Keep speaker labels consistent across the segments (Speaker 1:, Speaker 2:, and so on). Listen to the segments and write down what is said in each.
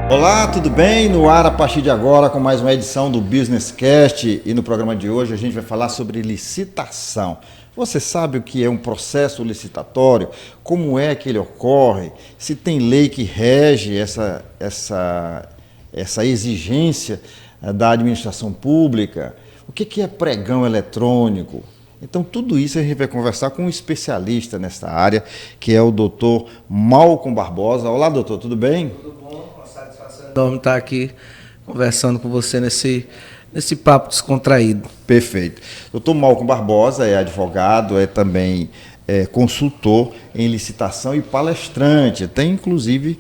Speaker 1: Olá, tudo bem? No ar a partir de agora com mais uma edição do Business Cast, e no programa de hoje a gente vai falar sobre licitação. Você sabe o que é um processo licitatório? Como é que ele ocorre? Se tem lei que rege essa exigência da administração pública? O que é pregão eletrônico? Então, tudo isso a gente vai conversar com um especialista nessa área, que é o doutor Malcom Barbosa. Olá, doutor, tudo bem?
Speaker 2: Tudo bom, uma satisfação enorme estar aqui conversando com você nesse papo descontraído.
Speaker 1: Perfeito. Doutor Malcom Barbosa é advogado, é também consultor em licitação e palestrante. Tem, inclusive,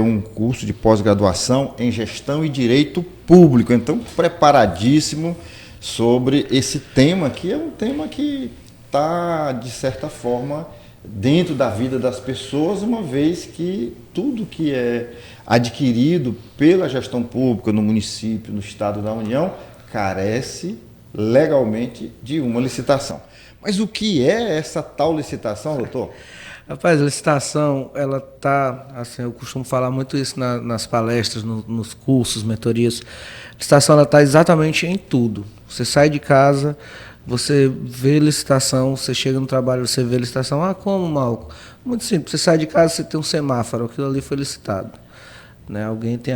Speaker 1: um curso de pós-graduação em gestão e direito público. Então, preparadíssimo sobre esse tema, que é um tema que está, de certa forma, dentro da vida das pessoas, uma vez que tudo que é adquirido pela gestão pública no município, no estado da União, carece legalmente de uma licitação. Mas o que é essa tal licitação, doutor?
Speaker 2: Rapaz, a licitação, ela está, assim, eu costumo falar muito isso nas palestras, nos cursos, mentorias. A licitação, ela está exatamente em tudo. Você sai de casa, você vê licitação, você chega no trabalho, você vê licitação. Ah, como, Malcom? Muito simples. Você sai de casa, você tem um semáforo, aquilo ali foi licitado. Né? Alguém tem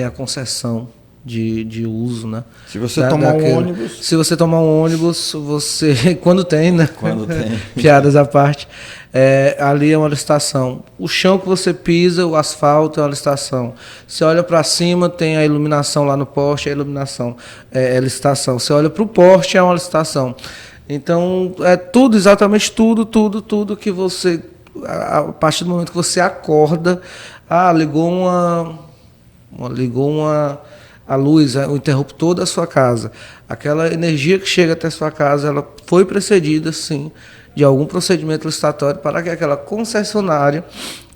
Speaker 2: a concessão de uso, né?
Speaker 1: Se você tomar um ônibus...
Speaker 2: Se você tomar um ônibus, você... Quando tem, né?
Speaker 1: Quando tem.
Speaker 2: Piadas à parte. Ali é uma licitação. O chão que você pisa, o asfalto é uma licitação. Você olha para cima, tem a iluminação lá no poste, a iluminação é licitação. Você olha para o poste, é uma licitação. Então, é tudo, exatamente tudo que você... A partir do momento que você acorda, ligou a luz, o interruptor da sua casa. Aquela energia que chega até a sua casa, ela foi precedida, sim, de algum procedimento licitatório para que aquela concessionária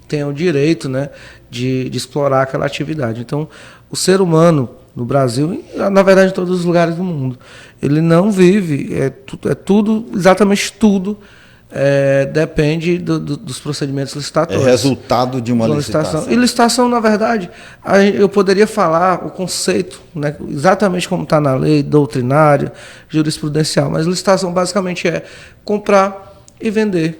Speaker 2: tenha o direito, né, de explorar aquela atividade. Então, o ser humano no Brasil, e na verdade em todos os lugares do mundo, ele não vive, exatamente tudo, depende dos procedimentos licitatórios.
Speaker 1: É resultado de uma licitação.
Speaker 2: E licitação, na verdade, eu poderia falar o conceito, né, exatamente como está na lei, doutrinária, jurisprudencial, mas licitação basicamente é comprar e vender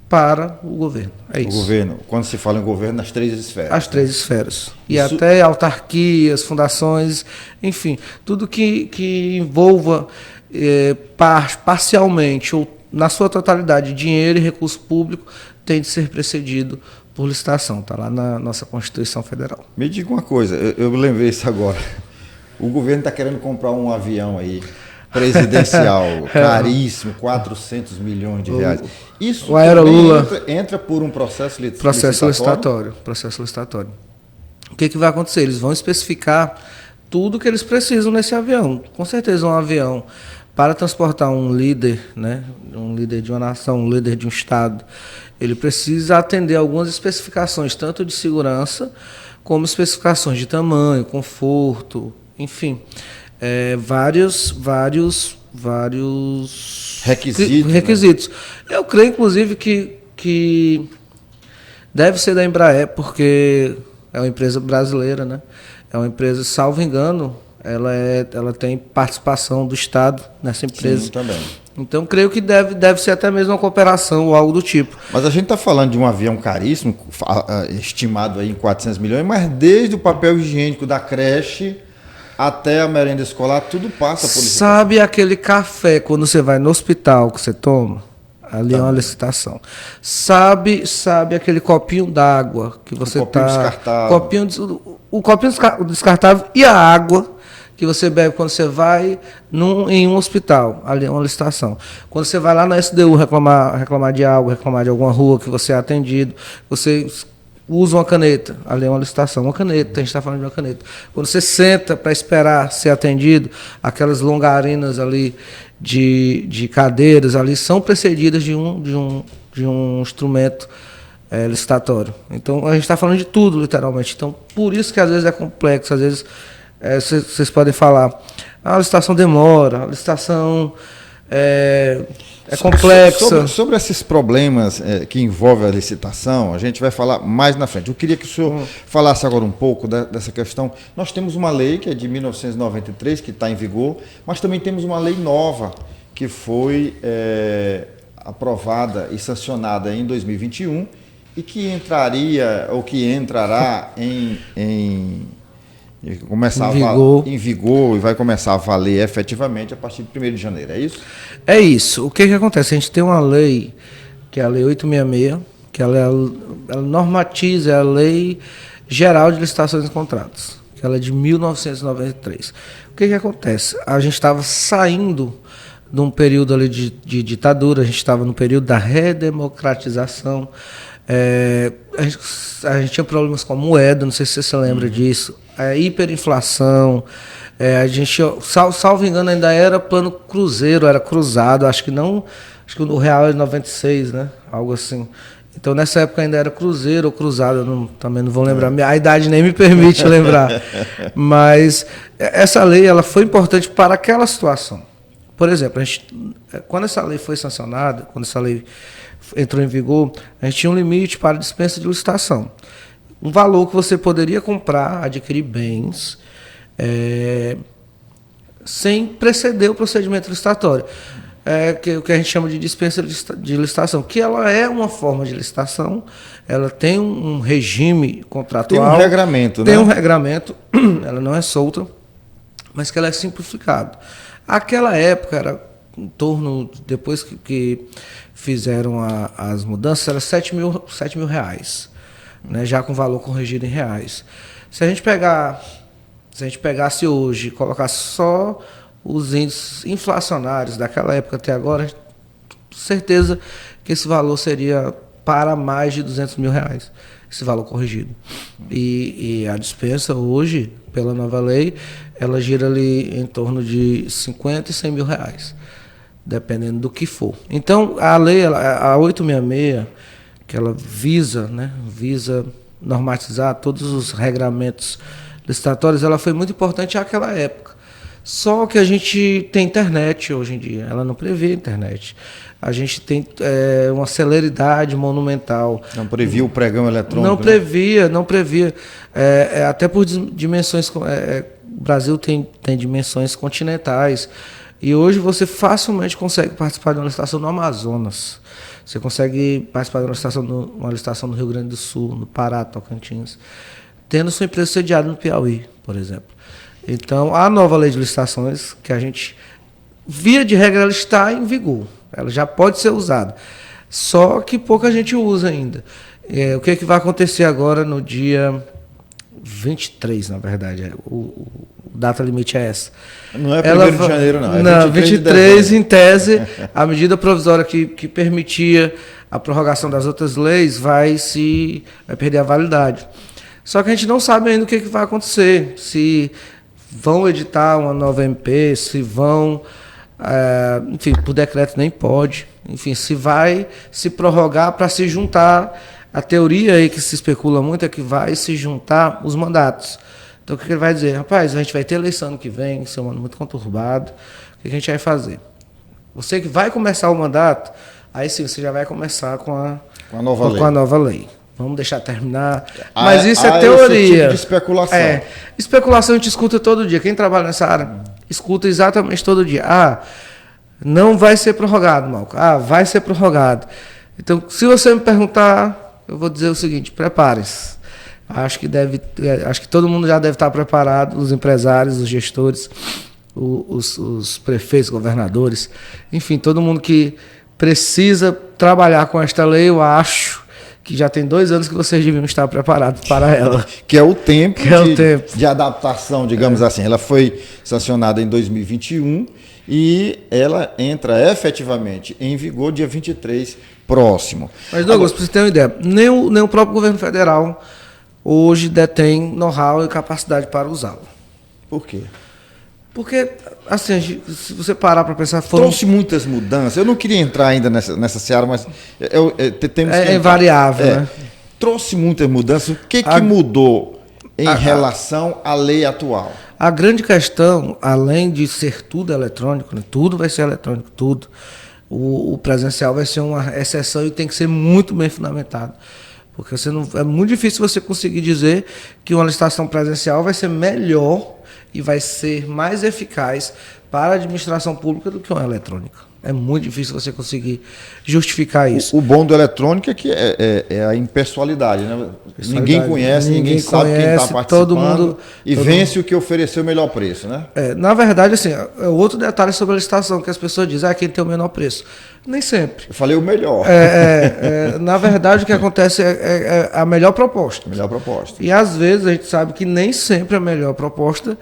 Speaker 2: para o governo. É isso.
Speaker 1: O governo, quando se fala em governo, nas três esferas.
Speaker 2: As três esferas. E até autarquias, fundações, enfim, tudo que envolva parcialmente ou na sua totalidade, dinheiro e recurso público tem de ser precedido por licitação. Está lá na nossa Constituição Federal.
Speaker 1: Me diga uma coisa, eu lembrei isso agora. O governo está querendo comprar um avião aí, presidencial, caríssimo, 400 milhões de reais. Isso
Speaker 2: o Aerolula
Speaker 1: entra por um processo
Speaker 2: licitatório. Processo licitatório. O que vai acontecer? Eles vão especificar tudo que eles precisam nesse avião. Com certeza um avião para transportar um líder, né, um líder de uma nação, um líder de um estado, ele precisa atender algumas especificações, tanto de segurança, como especificações de tamanho, conforto, enfim, vários requisitos. Né? Eu creio, inclusive, que deve ser da Embraer, porque é uma empresa brasileira, né? É uma empresa, salvo engano, ela tem participação do Estado nessa empresa.
Speaker 1: Sim, também.
Speaker 2: Então, creio que deve ser até mesmo uma cooperação ou algo do tipo.
Speaker 1: Mas a gente está falando de um avião caríssimo, estimado aí em 400 milhões, mas desde o papel higiênico da creche até a merenda escolar, tudo passa por licitação.
Speaker 2: Sabe aquele café quando você vai no hospital que você toma? Ali é uma licitação. Sabe aquele copinho d'água que você
Speaker 1: copinho descartável. O copinho
Speaker 2: descartável e a água que você bebe quando você vai em um hospital, ali é uma licitação. Quando você vai lá na SDU reclamar de algo, reclamar de alguma rua que você é atendido, você usa uma caneta, ali é uma licitação, uma caneta, a gente está falando de uma caneta. Quando você senta para esperar ser atendido, aquelas longarinas ali de cadeiras ali são precedidas de um instrumento licitatório. Então, a gente está falando de tudo, literalmente. Então, por isso que às vezes é complexo, às vezes vocês podem falar, a licitação demora, a licitação é complexa.
Speaker 1: Sobre esses problemas que envolvem a licitação, a gente vai falar mais na frente. Eu queria que o senhor falasse agora um pouco dessa questão. Nós temos uma lei que é de 1993, que está em vigor, mas também temos uma lei nova que foi aprovada e sancionada em 2021 e que entraria ou que entrará em vigor e vai começar a valer efetivamente a partir de 1º de janeiro, é isso?
Speaker 2: É isso. O que acontece? A gente tem uma lei, que é a Lei 866, que ela normatiza a Lei Geral de Licitações e Contratos, que ela é de 1993. O que acontece? A gente estava saindo de um período ali de ditadura, a gente estava no período da redemocratização. A gente tinha problemas com a moeda, não sei se você se lembra disso, a hiperinflação, a gente, salvo engano, ainda era plano cruzeiro, era cruzado, acho que o real era 96, né? Algo assim. Então nessa época ainda era cruzeiro ou cruzado, também não vou lembrar, a idade nem me permite lembrar. Mas essa lei ela foi importante para aquela situação. Por exemplo, quando essa lei foi sancionada, quando essa lei entrou em vigor, a gente tinha um limite para dispensa de licitação. Um valor que você poderia comprar, adquirir bens, sem preceder o procedimento licitatório. O que a gente chama de dispensa de licitação, que ela é uma forma de licitação, ela tem um regime contratual.
Speaker 1: Tem um regramento, né?
Speaker 2: Tem um regramento, ela não é solta, mas que ela é simplificada. Aquela época era em torno, depois que fizeram as mudanças, era 7 mil reais, né, já com valor corrigido em reais. Se a gente pegasse hoje e colocasse só os índices inflacionários daquela época até agora, certeza que esse valor seria para mais de 200 mil reais, esse valor corrigido. E a dispensa hoje, pela nova lei, ela gira ali em torno de 50 e 100 mil reais, dependendo do que for. Então, a lei, a 866, que ela visa normatizar todos os regramentos licitatórios, ela foi muito importante naquela época. Só que a gente tem internet hoje em dia, ela não prevê internet. A gente tem uma celeridade monumental.
Speaker 1: Não previa o pregão eletrônico?
Speaker 2: Não previa. Até por dimensões... o Brasil tem dimensões continentais. E hoje você facilmente consegue participar de uma licitação no Amazonas. Você consegue participar de uma licitação no Rio Grande do Sul, no Pará, Tocantins, tendo sua empresa sediada no Piauí, por exemplo. Então, a nova lei de licitações, que a gente, via de regra, ela está em vigor. Ela já pode ser usada. Só que pouca gente usa ainda. O que vai acontecer agora no dia 23, na verdade? O data limite é essa.
Speaker 1: Não é 1º de janeiro, não.
Speaker 2: Não, 23 em tese, a medida provisória que permitia a prorrogação das outras leis vai perder a validade. Só que a gente não sabe ainda o que vai acontecer. Se vão editar uma nova MP, se vão... enfim, por decreto nem pode. Enfim, se vai se prorrogar para se juntar. A teoria aí que se especula muito é que vai se juntar os mandatos. Então, o que ele vai dizer? Rapaz, a gente vai ter eleição ano que vem, isso é um ano muito conturbado. O que a gente vai fazer? Você que vai começar o mandato, aí sim, você já vai começar com a nova lei. Vamos deixar terminar. Mas isso é teoria. Esse tipo de
Speaker 1: especulação.
Speaker 2: Especulação a gente escuta todo dia. Quem trabalha nessa área escuta exatamente todo dia. Não vai ser prorrogado, Malco. Vai ser prorrogado. Então, se você me perguntar, eu vou dizer o seguinte: prepare-se. Acho que todo mundo já deve estar preparado, os empresários, os gestores, os prefeitos, governadores, enfim, todo mundo que precisa trabalhar com esta lei, eu acho que já tem 2 anos que vocês deviam estar preparados para ela.
Speaker 1: Que é o tempo de adaptação, digamos assim. Ela foi sancionada em 2021 e ela entra efetivamente em vigor dia 23 próximo.
Speaker 2: Mas, Douglas, para você ter uma ideia, nem o próprio governo federal hoje detém know-how e capacidade para usá-lo.
Speaker 1: Por quê?
Speaker 2: Porque, assim, se você parar para pensar...
Speaker 1: Trouxe muitas mudanças. Eu não queria entrar ainda nessa seara, mas temos que
Speaker 2: invariável, né?
Speaker 1: Trouxe muitas mudanças. O que mudou em relação à lei atual?
Speaker 2: A grande questão, além de ser tudo eletrônico, né, tudo vai ser eletrônico, tudo. O presencial vai ser uma exceção e tem que ser muito bem fundamentado. Porque é muito difícil você conseguir dizer que uma licitação presencial vai ser melhor e vai ser mais eficaz para a administração pública do que uma eletrônica. É muito difícil você conseguir justificar isso.
Speaker 1: O bom do eletrônico é que é a impessoalidade, né? Ninguém conhece, ninguém sabe quem está participando
Speaker 2: todo mundo,
Speaker 1: e vence o que ofereceu o melhor preço, né?
Speaker 2: Na verdade, assim, é outro detalhe sobre a licitação, que as pessoas dizem, quem tem o menor preço. Nem sempre.
Speaker 1: Eu falei o melhor.
Speaker 2: Na verdade, o que acontece é a melhor proposta.
Speaker 1: Melhor proposta.
Speaker 2: E às vezes a gente sabe que nem sempre a melhor proposta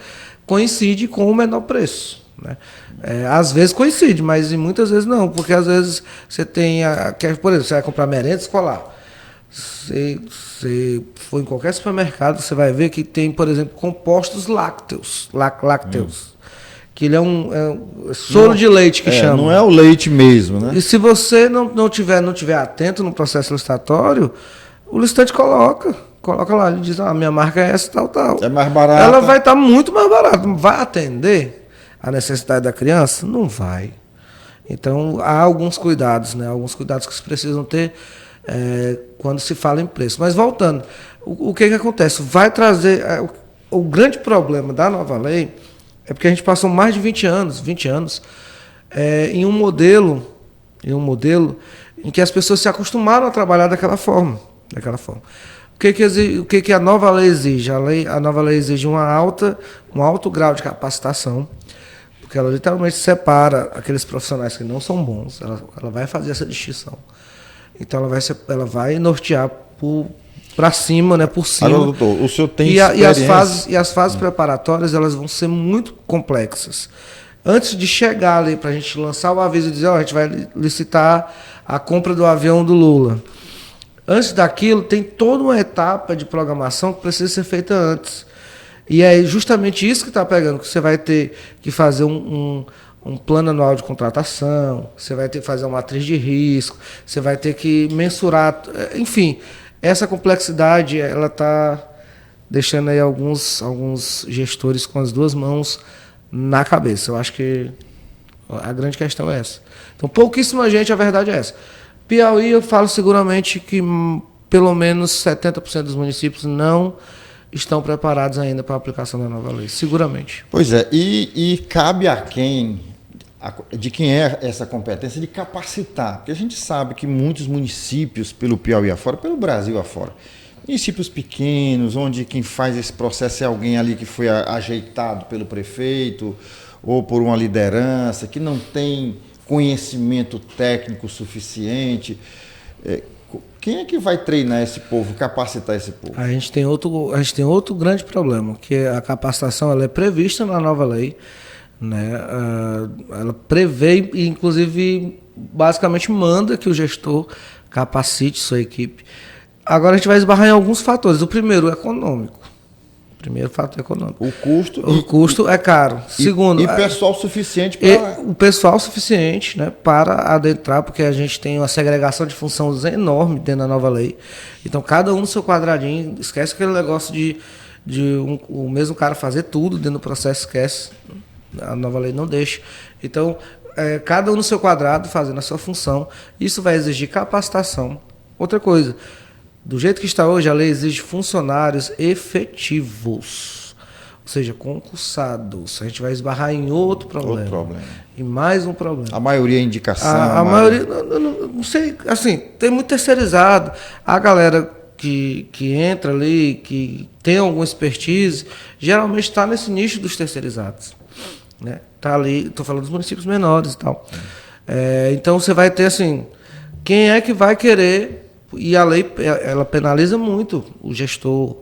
Speaker 2: coincide com o menor preço, né? Às vezes coincide, mas muitas vezes não, porque às vezes você tem, por exemplo, você vai comprar merenda escolar. Você for em qualquer supermercado, você vai ver que tem, por exemplo, compostos lácteos. Que ele é um soro de leite que chama.
Speaker 1: Não é o leite mesmo, né?
Speaker 2: E se você não tiver atento no processo licitatório, o licitante coloca lá, ele diz, minha marca é essa, tal.
Speaker 1: É mais barato.
Speaker 2: Ela vai estar muito mais barata. Vai atender a necessidade da criança? Não vai. Então, há alguns cuidados, né? Alguns cuidados que se precisam ter quando se fala em preço. Mas voltando, o que acontece? Vai trazer... O grande problema da nova lei é porque a gente passou mais de 20 anos em um modelo em que as pessoas se acostumaram a trabalhar daquela forma. O que a nova lei exige? A nova lei exige um alto grau de capacitação, porque ela literalmente separa aqueles profissionais que não são bons, ela vai fazer essa distinção. Então ela vai nortear para cima, né, por cima.
Speaker 1: Agora, doutor, o senhor tem experiência...
Speaker 2: E as fases preparatórias, elas vão ser muito complexas. Antes de chegar ali para a gente lançar o aviso e dizer, a gente vai licitar a compra do avião do Lula. Antes daquilo, tem toda uma etapa de programação que precisa ser feita antes. E é justamente isso que está pegando, que você vai ter que fazer um plano anual de contratação, você vai ter que fazer uma matriz de risco, você vai ter que mensurar, enfim, essa complexidade ela está deixando aí alguns gestores com as duas mãos na cabeça. Eu acho que a grande questão é essa. Então, pouquíssima gente, a verdade é essa. Piauí, eu falo seguramente que pelo menos 70% dos municípios não estão preparados ainda para a aplicação da nova lei, seguramente.
Speaker 1: Pois é, e cabe de quem é essa competência de capacitar, porque a gente sabe que muitos municípios pelo Piauí afora, pelo Brasil afora, municípios pequenos, onde quem faz esse processo é alguém ali que foi ajeitado pelo prefeito ou por uma liderança, que não tem conhecimento técnico suficiente. Quem é que vai treinar esse povo, capacitar esse povo?
Speaker 2: A gente tem outro grande problema, que a capacitação ela é prevista na nova lei, né? Ela prevê e, inclusive, basicamente manda que o gestor capacite sua equipe. Agora a gente vai esbarrar em alguns fatores. O primeiro, econômico. O primeiro fator econômico.
Speaker 1: O
Speaker 2: custo é caro. Segundo,
Speaker 1: e pessoal suficiente para...
Speaker 2: O pessoal suficiente, né, para adentrar, porque a gente tem uma segregação de funções enorme dentro da nova lei. Então, cada um no seu quadradinho. Esquece aquele negócio o mesmo cara fazer tudo dentro do processo, esquece. A nova lei não deixa. Então, cada um no seu quadrado, fazendo a sua função. Isso vai exigir capacitação. Outra coisa, do jeito que está hoje, a lei exige funcionários efetivos, ou seja, concursados. A gente vai esbarrar em outro problema. E mais um problema.
Speaker 1: A maioria é indicação.
Speaker 2: A maioria, não sei, assim, tem muito terceirizado. A galera que entra ali, que tem alguma expertise, geralmente está nesse nicho dos terceirizados. Né? Tá ali, estou falando dos municípios menores e tal. Então você vai ter assim, quem é que vai querer, e a lei ela penaliza muito o gestor,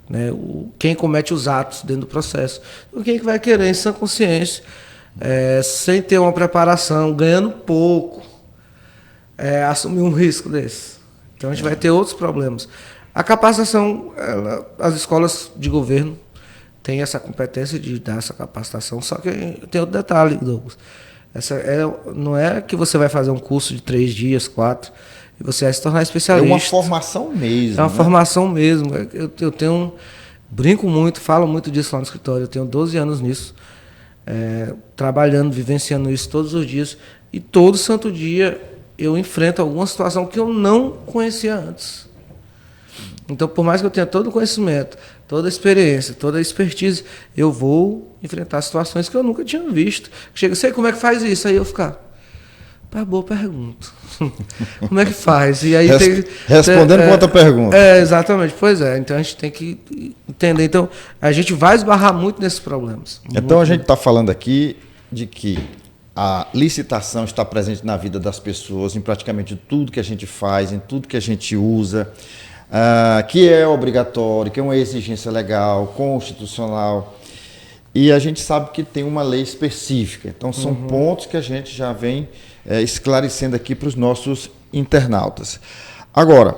Speaker 2: né? Quem comete os atos dentro do processo. Então, quem é que vai querer, em sã consciência, sem ter uma preparação, ganhando pouco, assumir um risco desse? Então a gente vai ter outros problemas. A capacitação, as escolas de governo tem essa competência de dar essa capacitação, só que tem outro detalhe, Douglas. Não é que você vai fazer um curso de 3 dias, 4, e você vai se tornar especialista.
Speaker 1: É uma formação mesmo.
Speaker 2: É uma formação mesmo. Eu tenho brinco muito, falo muito disso lá no escritório. Eu tenho 12 anos nisso, trabalhando, vivenciando isso todos os dias. E todo santo dia eu enfrento alguma situação que eu não conhecia antes. Então, por mais que eu tenha todo o conhecimento, toda a experiência, toda a expertise, eu vou enfrentar situações que eu nunca tinha visto. Chega, sei como é que faz isso, aí eu ficar, boa pergunta. Como é que faz? E aí
Speaker 1: respondendo com outra pergunta.
Speaker 2: Exatamente, pois é. Então a gente tem que entender. Então, a gente vai esbarrar muito nesses problemas.
Speaker 1: Então a gente está falando aqui de que a licitação está presente na vida das pessoas, em praticamente tudo que a gente faz, em tudo que a gente usa. Que é obrigatório, que é uma exigência legal, constitucional, e a gente sabe que tem uma lei específica. Então, são pontos que a gente já vem esclarecendo aqui para os nossos internautas. Agora,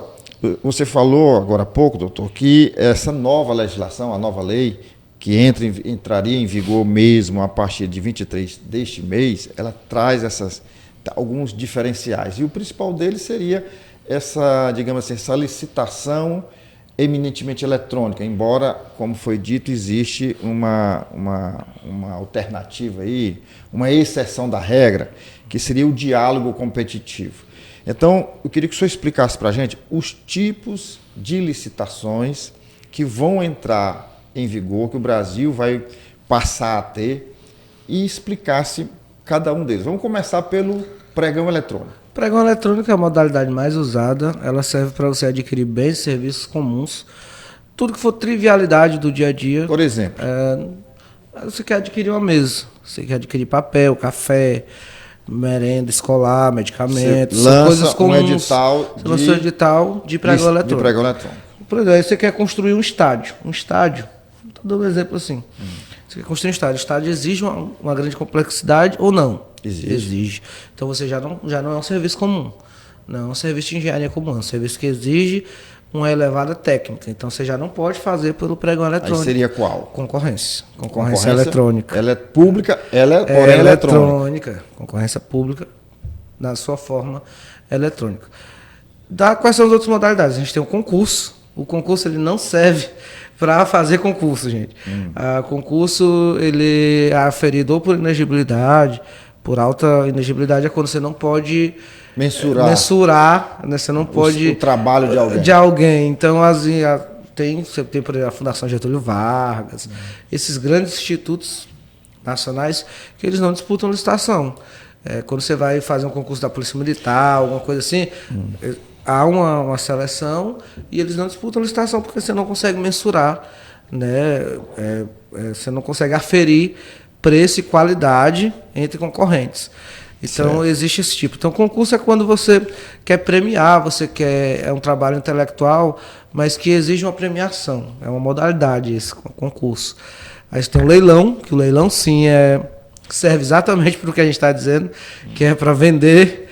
Speaker 1: você falou agora há pouco, doutor, que essa nova legislação, a nova lei, que entraria em vigor mesmo a partir de 23 deste mês, ela traz alguns diferenciais, e o principal deles seria essa, digamos assim, essa licitação eminentemente eletrônica, embora, como foi dito, existe uma alternativa aí, uma exceção da regra, que seria o diálogo competitivo. Então, eu queria que o senhor explicasse para a gente os tipos de licitações que vão entrar em vigor, que o Brasil vai passar a ter, e explicasse cada um deles. Vamos começar pelo pregão eletrônico.
Speaker 2: Pregão eletrônico é a modalidade mais usada. Ela serve para você adquirir bens e serviços comuns. Tudo que for trivialidade do dia a dia.
Speaker 1: Por exemplo?
Speaker 2: Você quer adquirir uma mesa. Você quer adquirir papel, café, merenda escolar, medicamentos.
Speaker 1: Você lança
Speaker 2: coisas comuns.
Speaker 1: Você lança um edital
Speaker 2: de pregão eletrônico.
Speaker 1: De pregão eletrônico.
Speaker 2: Por exemplo, você quer construir um estádio. Estou dando um exemplo assim. Você quer construir um estádio. O estádio exige uma grande complexidade ou não? Exige. Então você já não é um serviço comum. Não é um serviço de engenharia comum. É um serviço que exige uma elevada técnica. Então você já não pode fazer pelo pregão eletrônico.
Speaker 1: Aí seria qual?
Speaker 2: Concorrência eletrônica.
Speaker 1: Ela é pública, porém eletrônica.
Speaker 2: Concorrência pública na sua forma eletrônica. Quais são as outras modalidades? A gente tem o concurso. O concurso ele não serve para fazer concurso, gente. Concurso ele é aferido ou por inegibilidade. Por alta inegibilidade é quando você não pode mensurar, né? Você não pode
Speaker 1: o trabalho de
Speaker 2: alguém. Então, você tem, por exemplo, a Fundação Getúlio Vargas, esses grandes institutos nacionais que eles não disputam licitação. Quando você vai fazer um concurso da Polícia Militar, alguma coisa assim, há uma seleção e eles não disputam licitação porque você não consegue mensurar, né? Você não consegue aferir preço e qualidade entre concorrentes. Então, existe esse tipo. Então, concurso é quando você quer premiar, é um trabalho intelectual, mas que exige uma premiação. É uma modalidade esse concurso. Aí você tem o leilão, que o leilão, sim, serve exatamente para o que a gente está dizendo, que é para vender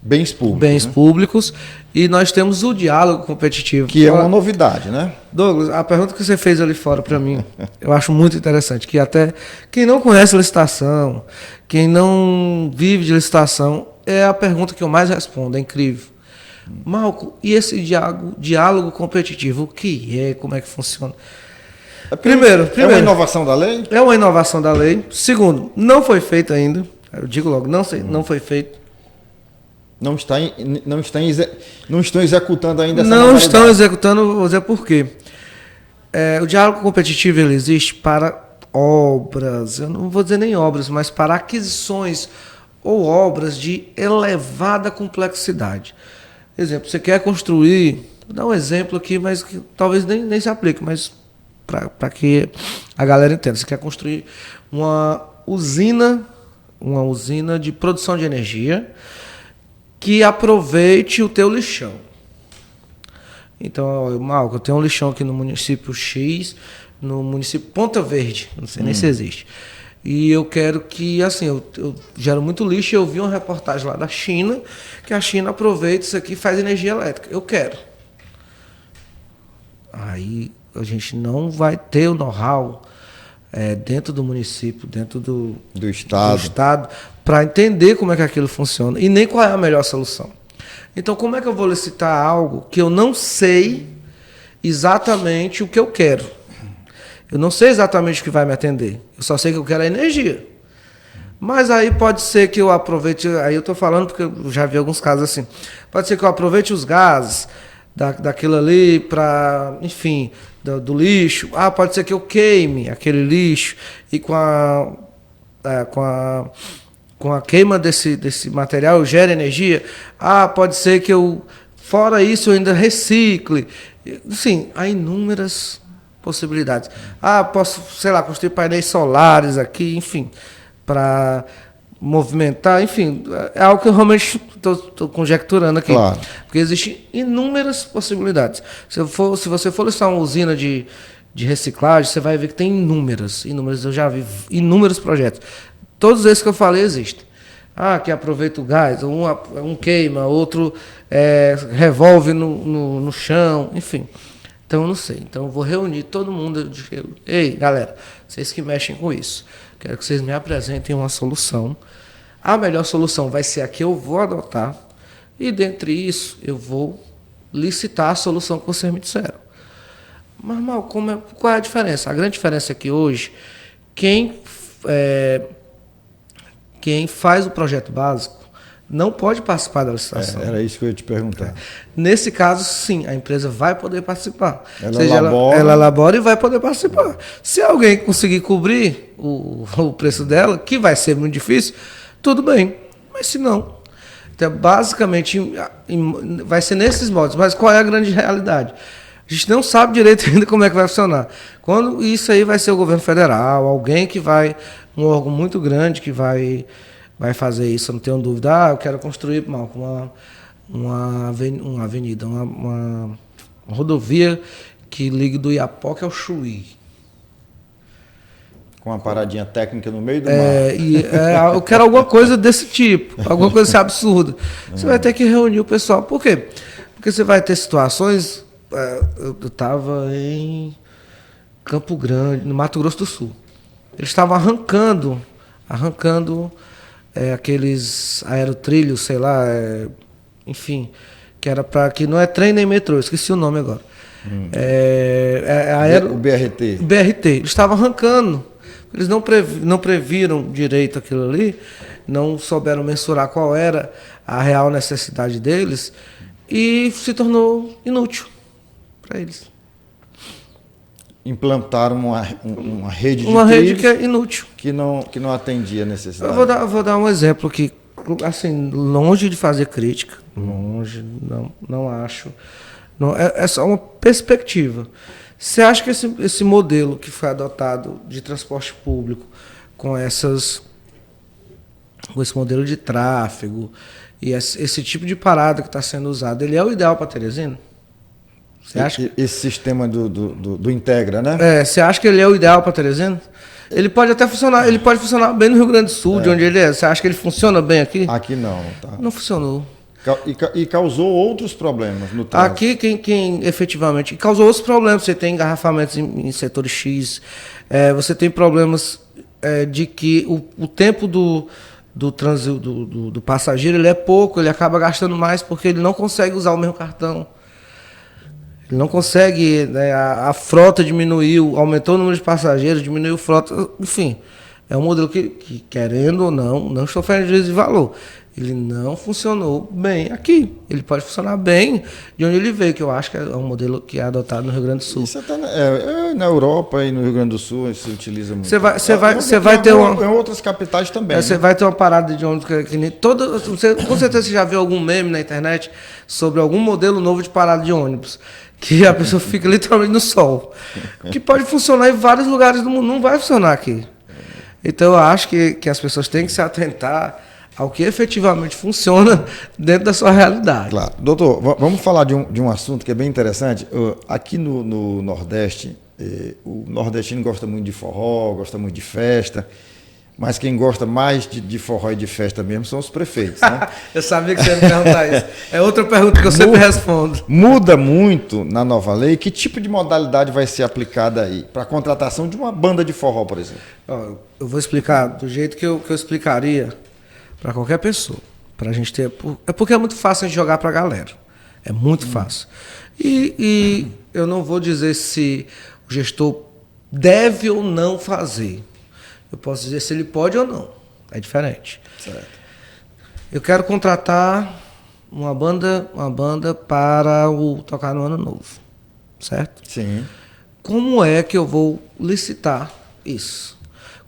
Speaker 1: bens públicos.
Speaker 2: Bens públicos. E nós temos o diálogo competitivo.
Speaker 1: Que é uma novidade, né?
Speaker 2: Douglas, a pergunta que você fez ali fora para mim, eu acho muito interessante, que até quem não conhece licitação, quem não vive de licitação, é a pergunta que eu mais respondo, é incrível. Malco, e esse diálogo competitivo, o que é, como é que funciona? Primeiro,
Speaker 1: é uma inovação da lei?
Speaker 2: É uma inovação da lei. Segundo, não foi feito ainda, eu digo logo, não foi feito.
Speaker 1: Não estão executando ainda essa
Speaker 2: Não estão executando, vou dizer por quê. O diálogo competitivo ele existe para obras, eu não vou dizer nem obras, mas para aquisições ou obras de elevada complexidade. Exemplo, você quer construir, vou dar um exemplo aqui, mas que talvez nem se aplique, mas para que a galera entenda. Você quer construir uma usina de produção de energia que aproveite o teu lixão. Então, Malco, eu tenho um lixão aqui no município X, no município Ponta Verde, não sei nem se existe. E eu quero que, assim, eu gero muito lixo e eu vi uma reportagem lá da China, que a China aproveita isso aqui e faz energia elétrica. Eu quero. Aí a gente não vai ter o know-how dentro do município, dentro do estado, para entender como é que aquilo funciona e nem qual é a melhor solução. Então, como é que eu vou licitar algo que eu não sei exatamente o que eu quero. Eu não sei exatamente o que vai me atender. Eu só sei que eu quero a energia. Mas aí pode ser que eu aproveite... Aí eu estou falando porque eu já vi alguns casos assim. Pode ser que eu aproveite os gases daquilo ali para... Enfim, do lixo. Pode ser que eu queime aquele lixo e com a queima desse material eu gere energia. Pode ser que eu... Fora isso, eu ainda recicle. Sim, há inúmeras possibilidades. Posso, sei lá, construir painéis solares aqui, enfim, para movimentar, enfim, é algo que eu realmente estou conjecturando aqui.
Speaker 1: Claro.
Speaker 2: Porque existem inúmeras possibilidades. Se você for listar uma usina de reciclagem, você vai ver que tem inúmeras. Eu já vi inúmeros projetos. Todos esses que eu falei existem. Que aproveita o gás, um queima, outro revolve no chão, enfim. Então, eu não sei. Então, eu vou reunir todo mundo. Ei, galera, vocês que mexem com isso, quero que vocês me apresentem uma solução. A melhor solução vai ser a que eu vou adotar. E, dentre isso, eu vou licitar a solução que vocês me disseram. Mas, Mal, qual é a diferença? A grande diferença é que hoje, quem faz o projeto básico não pode participar da licitação.
Speaker 1: Era isso que eu ia te perguntar.
Speaker 2: Nesse caso, sim, a empresa vai poder participar.
Speaker 1: Ela
Speaker 2: elabora e vai poder participar. Se alguém conseguir cobrir o preço dela, que vai ser muito difícil, tudo bem. Mas se não, então, basicamente, vai ser nesses modos. Mas qual é a grande realidade? A gente não sabe direito ainda como é que vai funcionar. Quando isso aí vai ser o governo federal, alguém que vai, um órgão muito grande que vai fazer isso, eu não tenho dúvida. Eu quero construir uma avenida, uma rodovia que ligue do Iapoque ao Chuí.
Speaker 1: Com uma paradinha técnica no meio do mar.
Speaker 2: Eu quero alguma coisa desse tipo, alguma coisa assim absurda. Você vai ter que reunir o pessoal. Por quê? Porque você vai ter situações... Eu estava em Campo Grande, no Mato Grosso do Sul. Eles estavam arrancando aqueles aerotrilhos, sei lá, enfim, que era para que não é trem nem metrô, esqueci o nome agora.
Speaker 1: O BRT.
Speaker 2: BRT. Eles estavam arrancando. Eles não previram direito aquilo ali, não souberam mensurar qual era a real necessidade deles e se tornou inútil para eles.
Speaker 1: Implantaram uma rede de
Speaker 2: rede que é inútil.
Speaker 1: Que não atendia a necessidade.
Speaker 2: Eu vou dar um exemplo aqui, assim, longe de fazer crítica, longe, não acho. Não, é só uma perspectiva. Você acha que esse modelo que foi adotado de transporte público, com esse modelo de tráfego e esse tipo de parada que está sendo usado, ele é o ideal para Teresina? Você acha
Speaker 1: esse sistema do Integra, né?
Speaker 2: Você acha que ele é o ideal para Teresina? Ele pode até funcionar, ele pode funcionar bem no Rio Grande do Sul, de onde ele é. Você acha que ele funciona bem aqui?
Speaker 1: Aqui não, tá.
Speaker 2: Não funcionou.
Speaker 1: E causou outros problemas no trânsito.
Speaker 2: Aqui, quem efetivamente causou outros problemas. Você tem engarrafamentos em setores X, você tem problemas de que o tempo do trânsito do passageiro ele é pouco, ele acaba gastando mais porque ele não consegue usar o mesmo cartão. Ele não consegue, né, a frota diminuiu, aumentou o número de passageiros, diminuiu a frota, enfim. É um modelo que querendo ou não estou fazendo juízo de valor. Ele não funcionou bem aqui. Ele pode funcionar bem de onde ele veio, que eu acho que é um modelo que é adotado no Rio Grande do Sul.
Speaker 1: Isso até na Europa e no Rio Grande do Sul se utiliza muito.
Speaker 2: Você vai ter
Speaker 1: em outras capitais também.
Speaker 2: Você vai ter uma parada de ônibus que nem todo. Com certeza você já viu algum meme na internet sobre algum modelo novo de parada de ônibus. Que a pessoa fica literalmente no sol. Que pode funcionar em vários lugares do mundo, não vai funcionar aqui. Então eu acho que as pessoas têm que se atentar ao que efetivamente funciona dentro da sua realidade.
Speaker 1: Claro. Doutor, vamos falar de um assunto que é bem interessante. Aqui no Nordeste, o nordestino gosta muito de forró, gosta muito de festa, mas quem gosta mais de forró e de festa mesmo são os prefeitos, né?
Speaker 2: Eu sabia que você ia me perguntar isso. É outra pergunta que eu sempre respondo.
Speaker 1: Muda muito na nova lei. Que tipo de modalidade vai ser aplicada aí para a contratação de uma banda de forró, por exemplo?
Speaker 2: Eu vou explicar do jeito que eu explicaria para qualquer pessoa. Pra gente ter. É porque é muito fácil a gente jogar para a galera. É muito fácil. E eu não vou dizer se o gestor deve ou não fazer. Eu posso dizer se ele pode ou não. É diferente.
Speaker 1: Certo.
Speaker 2: Eu quero contratar uma banda para tocar no Ano Novo. Certo?
Speaker 1: Sim.
Speaker 2: Como é que eu vou licitar isso?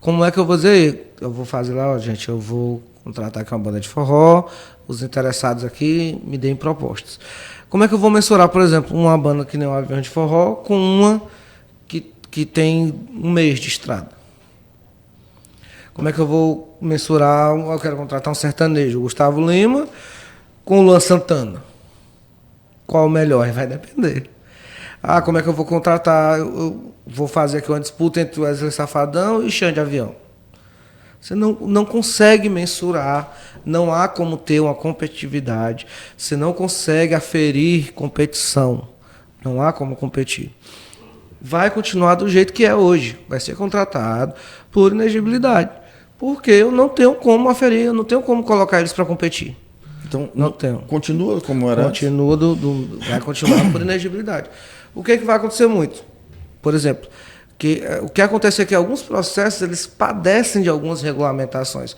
Speaker 2: Como é que eu vou dizer? Eu vou fazer lá, ó, gente, eu vou contratar aqui uma banda de forró, os interessados aqui me deem propostas. Como é que eu vou mensurar, por exemplo, uma banda que nem o Avião de Forró com uma que tem um mês de estrada? Como é que eu vou mensurar? Eu quero contratar um sertanejo, o Gustavo Lima com o Luan Santana. Qual o melhor? Vai depender. Ah, como é que eu vou contratar? Eu vou fazer aqui uma disputa entre o Wesley Safadão e Xande Avião. Você não consegue mensurar, não há como ter uma competitividade, você não consegue aferir competição, não há como competir. Vai continuar do jeito que é hoje, vai ser contratado por inegibilidade, porque eu não tenho como aferir, eu não tenho como colocar eles para competir.
Speaker 1: Então,
Speaker 2: não tenho.
Speaker 1: Continua como era antes?
Speaker 2: Vai continuar por inegibilidade. O que vai acontecer muito? Por exemplo, o que acontece é que alguns processos eles padecem de algumas regulamentações.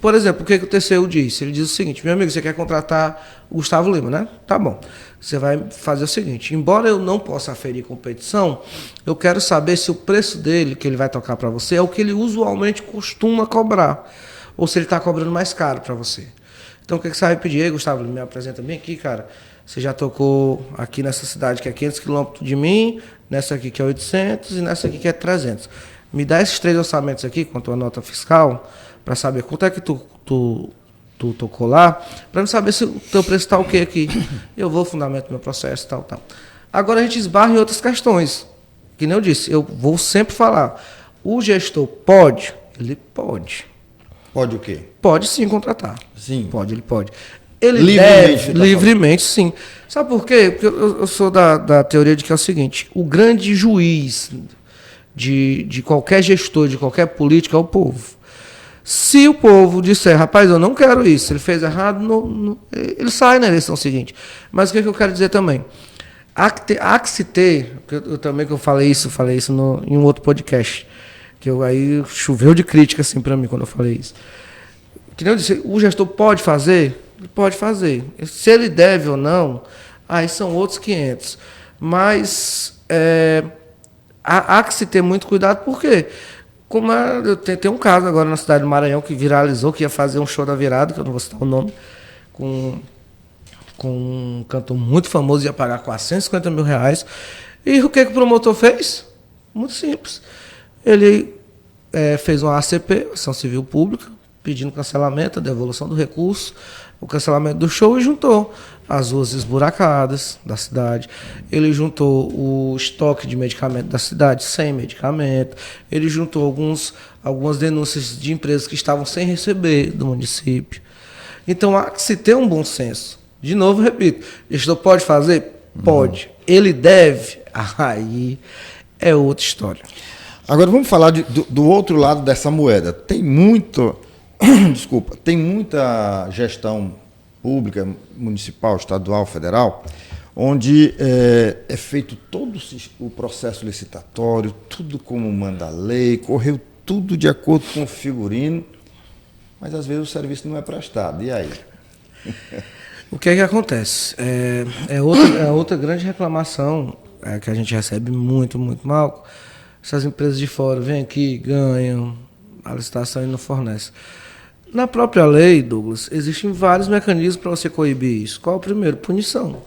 Speaker 2: Por exemplo, o que o TCU diz? Ele diz o seguinte: meu amigo, você quer contratar o Gustavo Lima, né? Tá bom. Você vai fazer o seguinte: embora eu não possa aferir competição, eu quero saber se o preço dele, que ele vai tocar para você, é o que ele usualmente costuma cobrar, ou se ele está cobrando mais caro para você. Então, o que você vai pedir? Ei, Gustavo, me apresenta bem aqui, cara. Você já tocou aqui nessa cidade que é 500 quilômetros de mim, nessa aqui que é 800 e nessa aqui que é 300. Me dá esses 3 orçamentos aqui com a tua nota fiscal para saber quanto é que tu tocou lá, para não saber se o teu preço está o quê aqui. Eu vou fundamento meu processo, tal. Agora a gente esbarra em outras questões. Que nem eu disse, eu vou sempre falar. O gestor pode? Ele pode.
Speaker 1: Pode o quê?
Speaker 2: Pode sim contratar.
Speaker 1: Sim.
Speaker 2: Ele pode. Ele
Speaker 1: livremente,
Speaker 2: deve, livremente, sim. Sabe por quê? Porque eu sou da teoria de que é o seguinte: o grande juiz de qualquer gestor, de qualquer político, é o povo. Se o povo disser, rapaz, eu não quero isso, ele fez errado, ele sai na eleição seguinte. Mas o que eu quero dizer também? Há que se ter, que eu falei isso em um outro podcast, que aí choveu de crítica assim para mim quando eu falei isso. Que nem eu disse, o gestor pode fazer? Ele pode fazer. Se ele deve ou não, aí são outros 500. Mas há que se ter muito cuidado, por quê? Como tem um caso agora na cidade do Maranhão que viralizou, que ia fazer um show da virada, que eu não vou citar o nome, com um cantor muito famoso, ia pagar R$450 mil. E o que o promotor fez? Muito simples. Ele fez uma ACP, Ação Civil Pública, pedindo cancelamento, a devolução do recurso, o cancelamento do show, e juntou as ruas esburacadas da cidade. Ele juntou o estoque de medicamento da cidade sem medicamento. Ele juntou algumas denúncias de empresas que estavam sem receber do município. Então há que se ter um bom senso. De novo, repito, o gestor pode fazer? Pode. Ele deve? Aí é outra história.
Speaker 1: Agora vamos falar do outro lado dessa moeda. Tem muita gestão pública, municipal, estadual, federal, onde é feito todo o processo licitatório, tudo como manda a lei, correu tudo de acordo com o figurino, mas às vezes o serviço não é prestado. E aí?
Speaker 2: O que acontece? É outra grande reclamação que a gente recebe muito, muito mal. Essas empresas de fora vêm aqui, ganham a licitação e não fornecem. Na própria lei, Douglas, existem vários mecanismos para você coibir isso. Qual é o primeiro? Punição.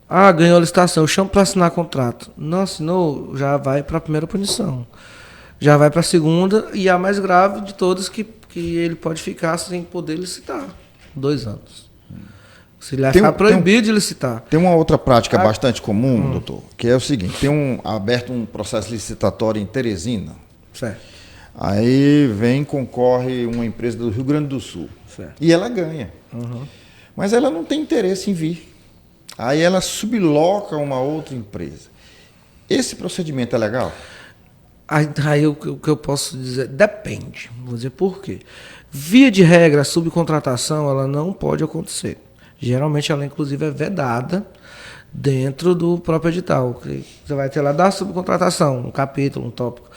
Speaker 2: Ah, ganhou a licitação, eu chamo para assinar contrato. Não assinou, já vai para a primeira punição. Já vai para a segunda, e a mais grave de todas, que ele pode ficar sem poder licitar. 2 anos. Se ele vai ficar proibido de licitar.
Speaker 1: Tem uma outra prática bastante comum, doutor, que é o seguinte: aberto um processo licitatório em Teresina.
Speaker 2: Certo.
Speaker 1: Aí concorre uma empresa do Rio Grande do Sul.
Speaker 2: Certo.
Speaker 1: E ela ganha. Uhum. Mas ela não tem interesse em vir. Aí ela subloca uma outra empresa. Esse procedimento é legal?
Speaker 2: Aí o que eu posso dizer, depende. Vou dizer por quê. Via de regra, a subcontratação ela não pode acontecer. Geralmente ela, inclusive, é vedada dentro do próprio edital. Você vai ter lá da subcontratação, um capítulo, um tópico.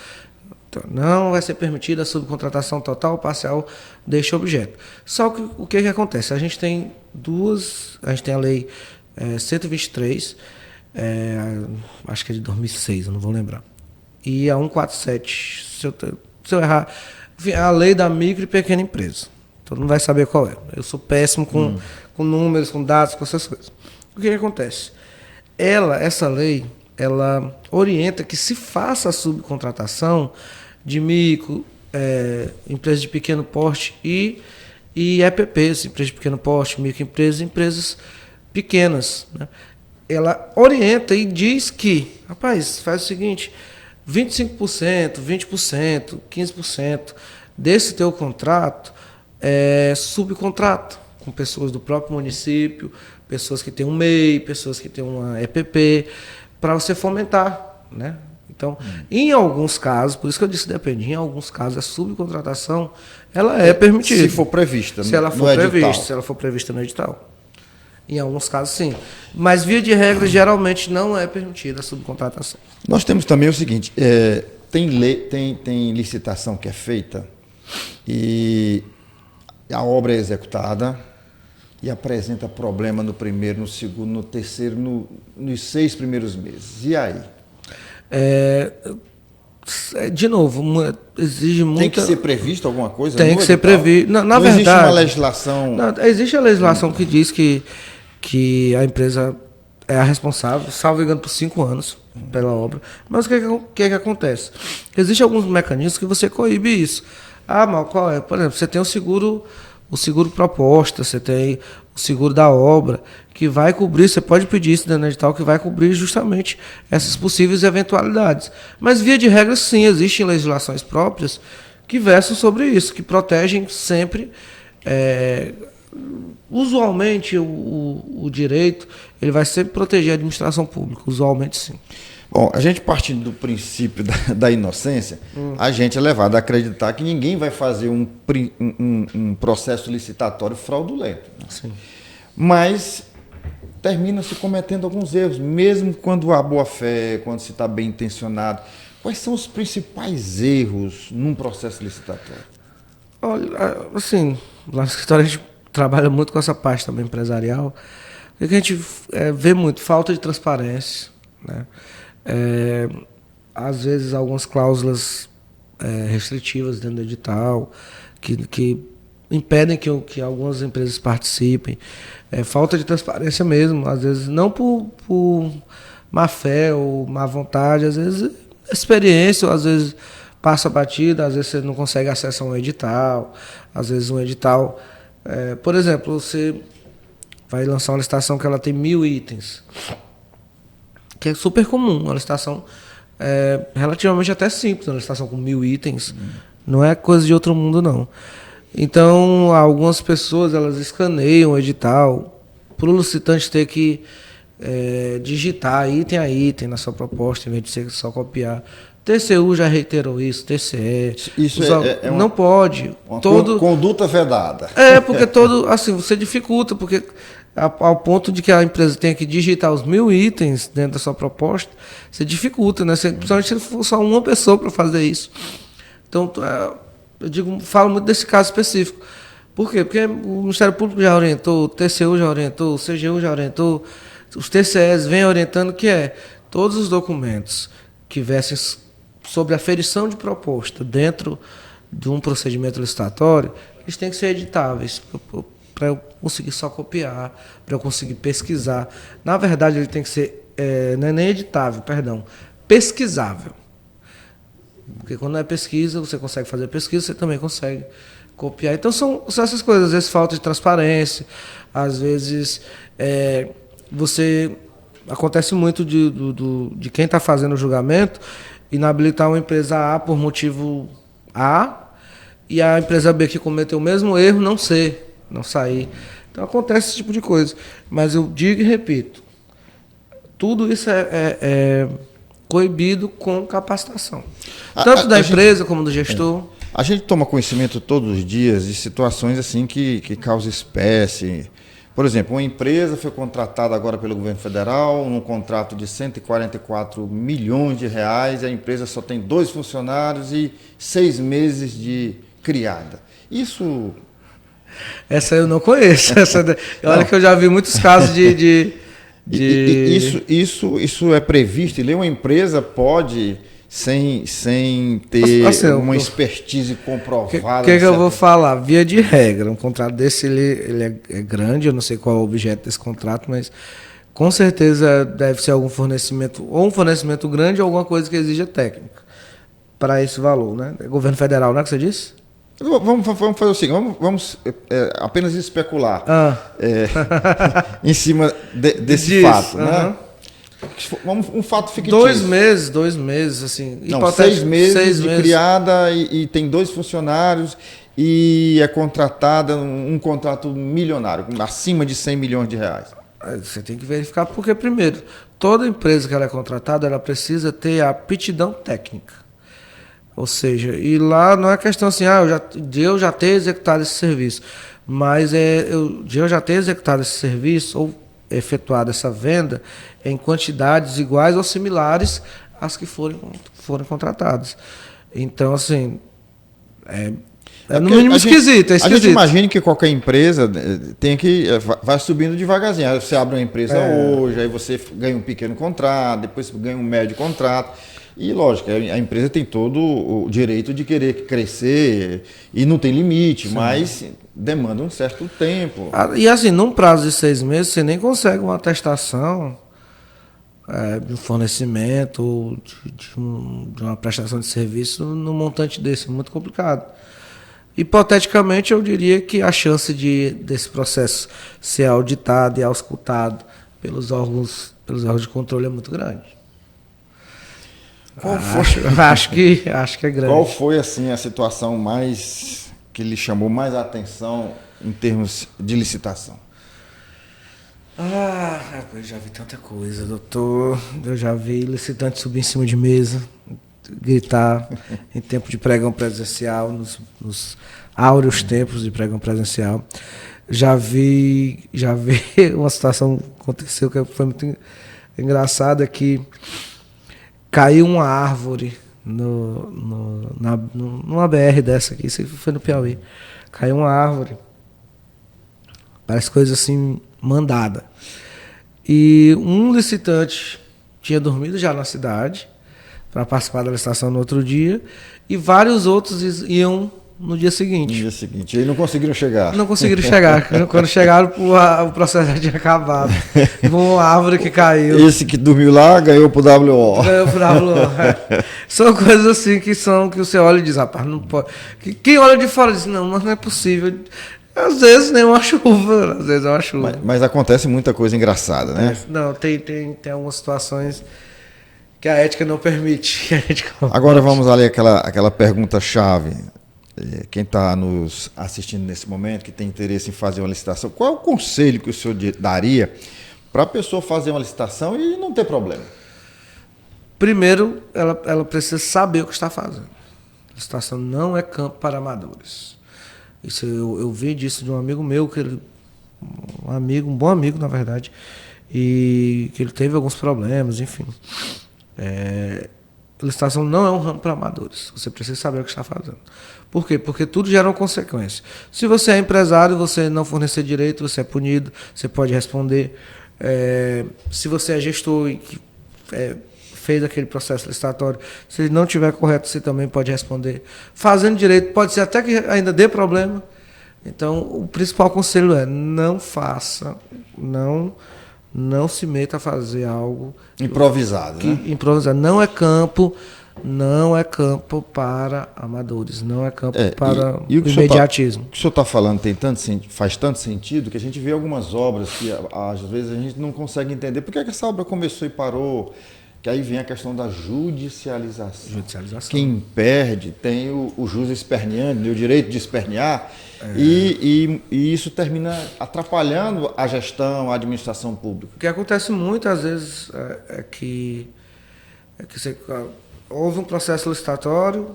Speaker 2: Então, não vai ser permitida a subcontratação total ou parcial deste objeto. Só que o que acontece? A gente tem a lei 123, acho que é de 2006, eu não vou lembrar. E a 147, se eu errar, enfim, a lei da micro e pequena empresa. Todo mundo vai saber qual é. Eu sou péssimo com números, com dados, com essas coisas. O que acontece? Essa lei, ela orienta que se faça a subcontratação de micro, empresas de pequeno porte e EPPs, empresas de pequeno porte, microempresas, empresas pequenas, né? Ela orienta e diz que, rapaz, faz o seguinte, 25%, 20%, 15% desse teu contrato é subcontrato, com pessoas do próprio município, pessoas que têm um MEI, pessoas que têm uma EPP, para você fomentar, né? Então, em alguns casos, por isso que eu disse depende, em alguns casos a subcontratação ela é permitida.
Speaker 1: Se for prevista,
Speaker 2: se ela for prevista, se ela for prevista no edital. Em alguns casos, sim. Mas, via de regra, geralmente não é permitida a subcontratação.
Speaker 1: Nós temos também o seguinte, tem licitação que é feita e a obra é executada e apresenta problema no primeiro, no segundo, no terceiro, nos 6 primeiros meses. E aí?
Speaker 2: De novo, exige muita...
Speaker 1: Tem que ser previsto alguma coisa?
Speaker 2: Tem que ser previsto. Na
Speaker 1: não
Speaker 2: verdade,
Speaker 1: existe uma legislação...
Speaker 2: Não, existe a legislação que diz que a empresa é a responsável, salvo engano, por 5 anos pela obra. Mas o que acontece? Existem alguns mecanismos que você coíbe isso. Mal, qual é? Por exemplo, você tem o seguro proposta, você tem o seguro da obra, que vai cobrir, você pode pedir isso dentro do edital, que vai cobrir justamente essas possíveis eventualidades. Mas, via de regra, sim, existem legislações próprias que versam sobre isso, que protegem sempre... usualmente, o direito ele vai sempre proteger a administração pública, usualmente, sim.
Speaker 1: Bom, a gente partindo do princípio da inocência, a gente é levado a acreditar que ninguém vai fazer um processo licitatório fraudulento. Né?
Speaker 2: Sim.
Speaker 1: Mas termina se cometendo alguns erros, mesmo quando há boa-fé, quando se está bem intencionado. Quais são os principais erros num processo licitatório?
Speaker 2: Olha, assim, lá no escritório a gente trabalha muito com essa parte também empresarial. O que a gente vê muito? Falta de transparência, né? Às vezes algumas cláusulas restritivas dentro do edital que impedem que algumas empresas participem. Falta de transparência mesmo, às vezes não por má fé ou má vontade, às vezes experiência, ou às vezes passa batida, às vezes você não consegue acesso a um edital, às vezes um edital... por exemplo, você vai lançar uma licitação que ela tem 1000 itens, que é super comum, uma licitação relativamente até simples, uma licitação com 1000 itens, não é coisa de outro mundo, não. Então, algumas pessoas, elas escaneiam o edital, para o licitante ter que digitar item a item na sua proposta, em vez de ser só copiar. TCU já reiterou isso, TCE.
Speaker 1: Isso
Speaker 2: não pode.
Speaker 1: Uma conduta vedada.
Speaker 2: Porque assim, você dificulta, porque ao ponto de que a empresa tenha que digitar os 1000 itens dentro da sua proposta, você dificulta, né? Principalmente se for só uma pessoa para fazer isso. Então, falo muito desse caso específico. Por quê? Porque o Ministério Público já orientou, o TCU já orientou, o CGU já orientou, os TCEs vêm orientando que todos os documentos que versem sobre aferição de proposta dentro de um procedimento licitatório, eles têm que ser editáveis, para eu conseguir só copiar, para eu conseguir pesquisar. Na verdade, ele tem que ser, não é nem editável, perdão, pesquisável. Porque quando é pesquisa, você consegue fazer pesquisa, você também consegue copiar. Então, são essas coisas, às vezes falta de transparência, às vezes acontece muito de quem está fazendo o julgamento inabilitar uma empresa A por motivo A e a empresa B que cometeu o mesmo erro não sair. Então acontece esse tipo de coisa. Mas eu digo e repito, tudo isso é coibido com capacitação. Tanto da empresa como do gestor.
Speaker 1: A gente toma conhecimento todos os dias de situações assim que causam espécie. Por exemplo, uma empresa foi contratada agora pelo governo federal num contrato de 144 milhões de reais, e a empresa só tem 2 funcionários e 6 meses de criada. Isso...
Speaker 2: Essa eu não conheço. Olha que eu já vi muitos casos de...
Speaker 1: Isso é previsto, e uma empresa pode, sem ter
Speaker 2: assim,
Speaker 1: uma expertise comprovada...
Speaker 2: O que eu vou falar? Via de regra, um contrato desse ele é grande, eu não sei qual é o objeto desse contrato, mas com certeza deve ser algum fornecimento, ou um fornecimento grande ou alguma coisa que exija técnica para esse valor, né? É governo federal, não é que você disse?
Speaker 1: Vamos fazer o seguinte, vamos apenas especular em cima desse fato, né? Um fato fictício.
Speaker 2: 2 meses, assim.
Speaker 1: Não, 6 meses de criada e tem 2 funcionários e é contratada um contrato milionário, acima de 100 milhões de reais.
Speaker 2: Você tem que verificar porque, primeiro, toda empresa que ela é contratada, ela precisa ter a aptidão técnica. Ou seja, e lá não é questão assim, de eu já ter executado esse serviço, mas de eu já ter executado esse serviço ou efetuado essa venda em quantidades iguais ou similares às que forem contratadas. Então, assim, no mínimo esquisito.
Speaker 1: A gente imagina que qualquer empresa vai subindo devagarzinho. Aí você abre uma empresa hoje, aí você ganha um pequeno contrato, depois você ganha um médio contrato. E, lógico, a empresa tem todo o direito de querer crescer e não tem limite, sim, mas demanda um certo tempo.
Speaker 2: E, assim, num prazo de 6 meses, você nem consegue uma atestação de um fornecimento ou de uma prestação de serviço num montante desse. Muito complicado. Hipoteticamente, eu diria que a chance desse processo ser auditado e auscultado pelos órgãos de controle é muito grande. Acho que é grande.
Speaker 1: Qual foi, assim, a situação que lhe chamou mais a atenção em termos de licitação?
Speaker 2: Eu já vi tanta coisa, doutor. Eu já vi licitante subir em cima de mesa, gritar em tempo de pregão presencial, nos áureos tempos de pregão presencial. Já vi uma situação que aconteceu que foi muito engraçada, que caiu uma árvore numa BR dessa aqui, isso foi no Piauí. Caiu uma árvore, parece coisa assim, mandada. E um licitante tinha dormido já na cidade para participar da licitação no outro dia, e vários outros iam no dia seguinte.
Speaker 1: No dia seguinte. E não conseguiram chegar.
Speaker 2: Não conseguiram chegar. Quando chegaram, o processo já tinha acabado. Uma árvore que caiu.
Speaker 1: Esse que dormiu lá ganhou pro WO.
Speaker 2: Ganhou pro WO. São coisas assim que você olha e diz, rapaz, não pode. Quem olha de fora diz, não é possível. Às vezes nem uma chuva, às vezes é uma chuva.
Speaker 1: Mas acontece muita coisa engraçada, né?
Speaker 2: Não, tem algumas situações que a ética não permite.
Speaker 1: Agora vamos ali aquela pergunta-chave. Quem está nos assistindo nesse momento, que tem interesse em fazer uma licitação, qual é o conselho que o senhor daria para a pessoa fazer uma licitação e não ter problema?
Speaker 2: Primeiro, ela precisa saber o que está fazendo. A licitação não é campo para amadores. Isso eu vi disso de um amigo meu, um bom amigo, na verdade, e que ele teve alguns problemas, enfim. A licitação não é um ramo para amadores. Você precisa saber o que está fazendo. Por quê? Porque tudo gera uma consequência. Se você é empresário, você não fornecer direito, você é punido, você pode responder. Se você é gestor e fez aquele processo licitatório, se ele não estiver correto, você também pode responder. Fazendo direito, pode ser até que ainda dê problema. Então, o principal conselho é: não faça, não se meta a fazer algo
Speaker 1: improvisado, né?
Speaker 2: Improvisado. Não é campo para amadores, não é campo para o imediatismo.
Speaker 1: O que o senhor está falando faz tanto sentido que a gente vê algumas obras que às vezes a gente não consegue entender por que essa obra começou e parou. Que aí vem a questão da judicialização. Quem perde tem o jus esperneando, o direito de espernear, e isso termina atrapalhando a gestão, a administração pública.
Speaker 2: O que acontece muitas vezes é que houve um processo licitatório,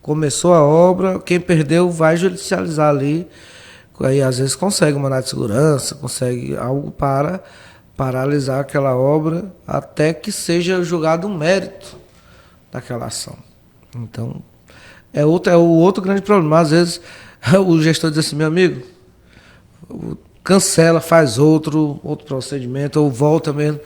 Speaker 2: começou a obra, quem perdeu vai judicializar ali Aí às vezes consegue um mandado de segurança, consegue algo para paralisar aquela obra até que seja julgado um mérito daquela ação. Então, é o outro grande problema. Às vezes o gestor diz assim, meu amigo, cancela, faz outro procedimento, ou volta mesmo,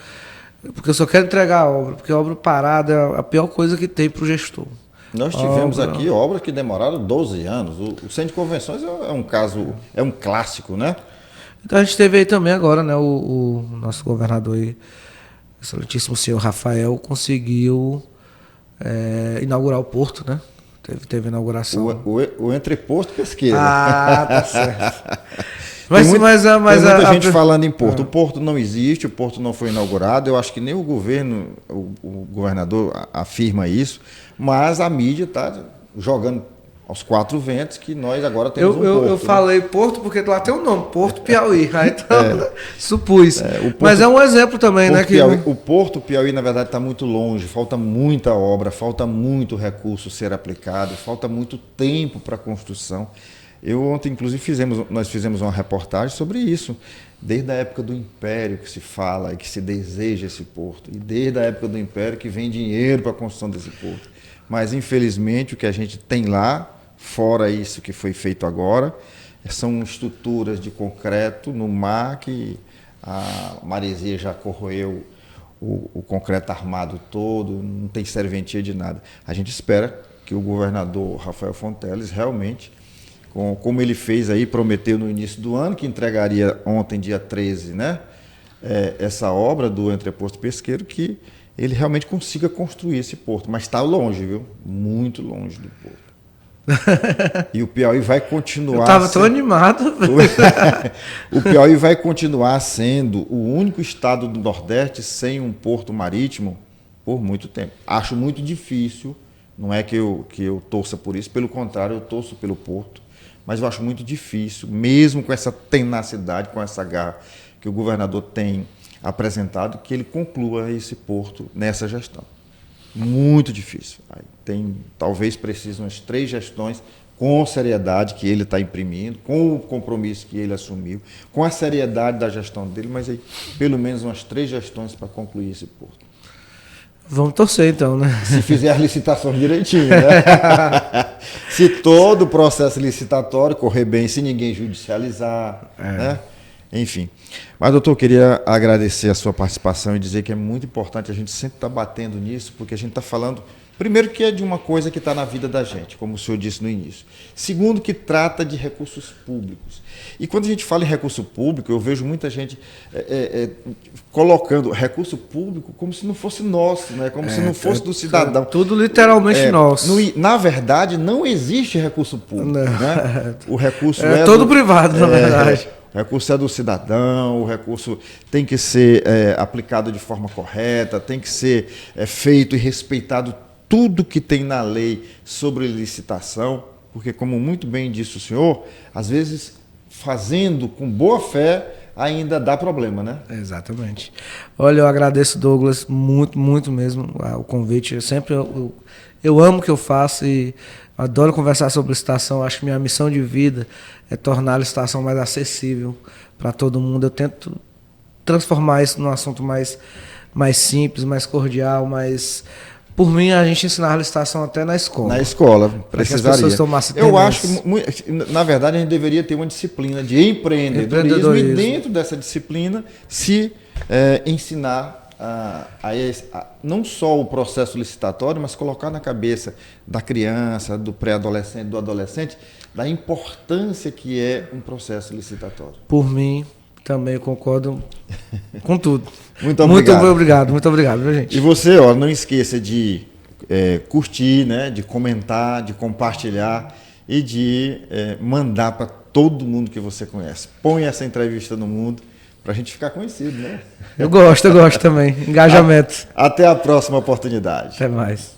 Speaker 2: porque eu só quero entregar a obra, porque a obra parada é a pior coisa que tem para o gestor.
Speaker 1: Nós tivemos aqui obras que demoraram 12 anos. O Centro de Convenções é um caso, é um clássico, né?
Speaker 2: Então a gente teve aí também agora, né, o nosso governador aí, excelentíssimo senhor Rafael, conseguiu inaugurar o porto, né? Teve inauguração.
Speaker 1: O entreposto pesqueira.
Speaker 2: Ah, tá certo.
Speaker 1: Tem muita gente falando em porto. O porto não existe, o porto não foi inaugurado. Eu acho que nem o governo, o governador afirma isso, mas a mídia está jogando aos quatro ventos que nós agora temos um porto.
Speaker 2: Eu falei porto porque lá tem o nome, Porto Piauí. Aí então, supus. Mas é um exemplo também, né?
Speaker 1: O Porto Piauí, na verdade, está muito longe, falta muita obra, falta muito recurso ser aplicado, falta muito tempo para a construção. Ontem, inclusive, nós fizemos uma reportagem sobre isso, desde a época do Império que se fala e que se deseja esse porto, e desde a época do Império que vem dinheiro para a construção desse porto. Mas, infelizmente, o que a gente tem lá, fora isso que foi feito agora, são estruturas de concreto no mar que a maresia já corroeu o concreto armado todo, não tem serventia de nada. A gente espera que o governador Rafael Fonteles realmente, como ele fez aí, prometeu no início do ano, que entregaria ontem, dia 13, né, essa obra do entreposto pesqueiro, que ele realmente consiga construir esse porto. Mas está longe, viu? Muito longe do porto. E o Piauí vai continuar... Eu
Speaker 2: estava tão animado.
Speaker 1: O Piauí vai continuar sendo o único estado do Nordeste sem um porto marítimo por muito tempo. Acho muito difícil, não é que eu torça por isso, pelo contrário, eu torço pelo porto, mas eu acho muito difícil, mesmo com essa tenacidade, com essa garra que o governador tem apresentado, que ele conclua esse porto nessa gestão. Muito difícil. Talvez precise umas 3 gestões com seriedade que ele está imprimindo, com o compromisso que ele assumiu, com a seriedade da gestão dele, mas aí pelo menos umas 3 gestões para concluir esse porto.
Speaker 2: Vamos torcer então, né?
Speaker 1: Se fizer as licitações direitinho, né? Se todo o processo licitatório correr bem, se ninguém judicializar, né? Enfim. Mas, doutor, eu queria agradecer a sua participação e dizer que é muito importante a gente sempre estar batendo nisso, porque a gente está falando, primeiro, que é de uma coisa que está na vida da gente, como o senhor disse no início. Segundo, que trata de recursos públicos. E quando a gente fala em recurso público, eu vejo muita gente colocando recurso público como se não fosse nosso, né? Como se não fosse do cidadão.
Speaker 2: Tudo literalmente nosso.
Speaker 1: Na verdade, não existe recurso público. Né? O recurso
Speaker 2: é todo privado, na verdade.
Speaker 1: O recurso é do cidadão, o recurso tem que ser aplicado de forma correta, tem que ser feito e respeitado tudo que tem na lei sobre licitação, porque, como muito bem disse o senhor, às vezes, fazendo com boa fé, ainda dá problema, né?
Speaker 2: Exatamente. Olha, eu agradeço, Douglas, muito, muito mesmo o convite. Eu amo o que eu faço e adoro conversar sobre licitação. Acho que minha missão de vida é tornar a licitação mais acessível para todo mundo. Eu tento transformar isso num assunto mais simples, mais cordial, mais... Por mim, a gente ensinar a licitação até na escola.
Speaker 1: Na escola, precisaria. Eu acho
Speaker 2: que,
Speaker 1: na verdade, a gente deveria ter uma disciplina de empreendedorismo e dentro dessa disciplina se ensinar não só o processo licitatório, mas colocar na cabeça da criança, do pré-adolescente, do adolescente, da importância que é um processo licitatório.
Speaker 2: Por mim, também concordo com tudo.
Speaker 1: Muito obrigado.
Speaker 2: Muito obrigado, viu, gente?
Speaker 1: E você, não esqueça de curtir, né, de comentar, de compartilhar e de mandar para todo mundo que você conhece. Põe essa entrevista no mundo para a gente ficar conhecido, né?
Speaker 2: Eu gosto também. Engajamento.
Speaker 1: Até a próxima oportunidade.
Speaker 2: Até mais.